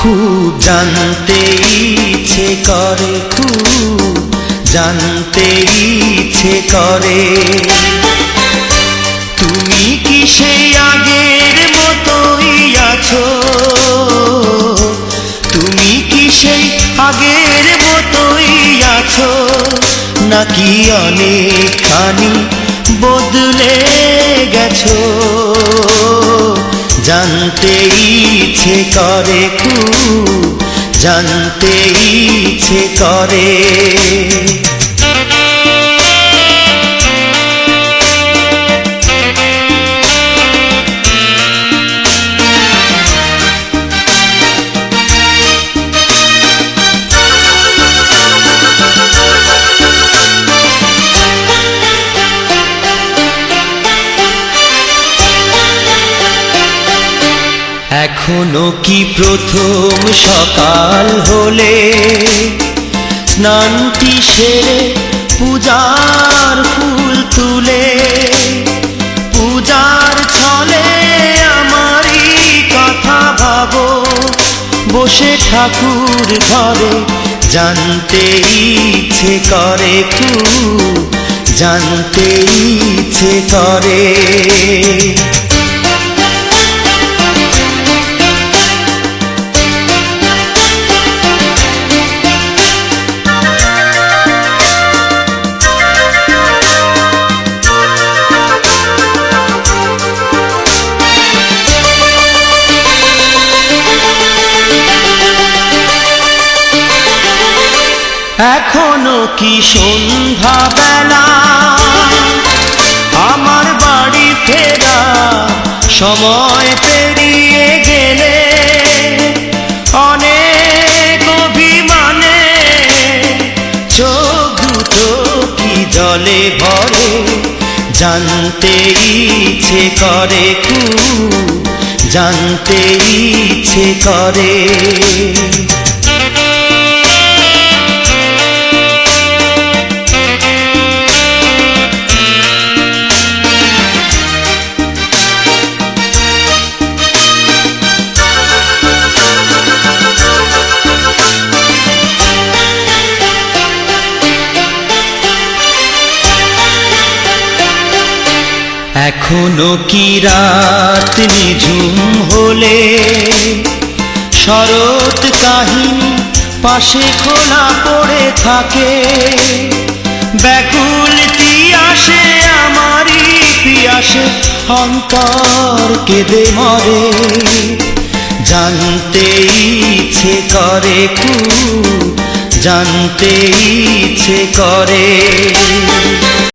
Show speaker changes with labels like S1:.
S1: খুব জানতে ইচ্ছে করে, খুব জানতে ইচ্ছে করে। তুমি কি সেই আগের মতোই আছো? তুমি কি সেই আগের মতোই আছো, নাকি অনেকখানি বদলে গেছো? জানতে ইচ্ছে করে, খুব জানতে ইচ্ছে করে। এখনো কি প্রথম সকাল হলে স্নানটি সেরে পূজার ফুল তুলে, পূজার ছলে আমারই কথা ভাবো বসে ঠাকুর ঘরে? জানতে ইচ্ছে করে, খুব জানতে ইচ্ছে করে। এখনো কি সন্ধ্যা বেলা আমার বাড়ি ফেরা সময় পেরিয়ে গেলে? অনেক অভিমানে চোখ দুটো কি জলে ভরে? জানতে ইচ্ছে করে, খুব জানতে ইচ্ছে করে। এখনো কি রাত নিঝুম হলে শরৎ কাহিনী পাশে খোলা পড়ে থাকে? ব্যাকুল তিয়াসে আমারই পিয়াসে অন্তর কেঁদে মরে। জানতে ইচ্ছে করে, খুব জানতে ইচ্ছে করে।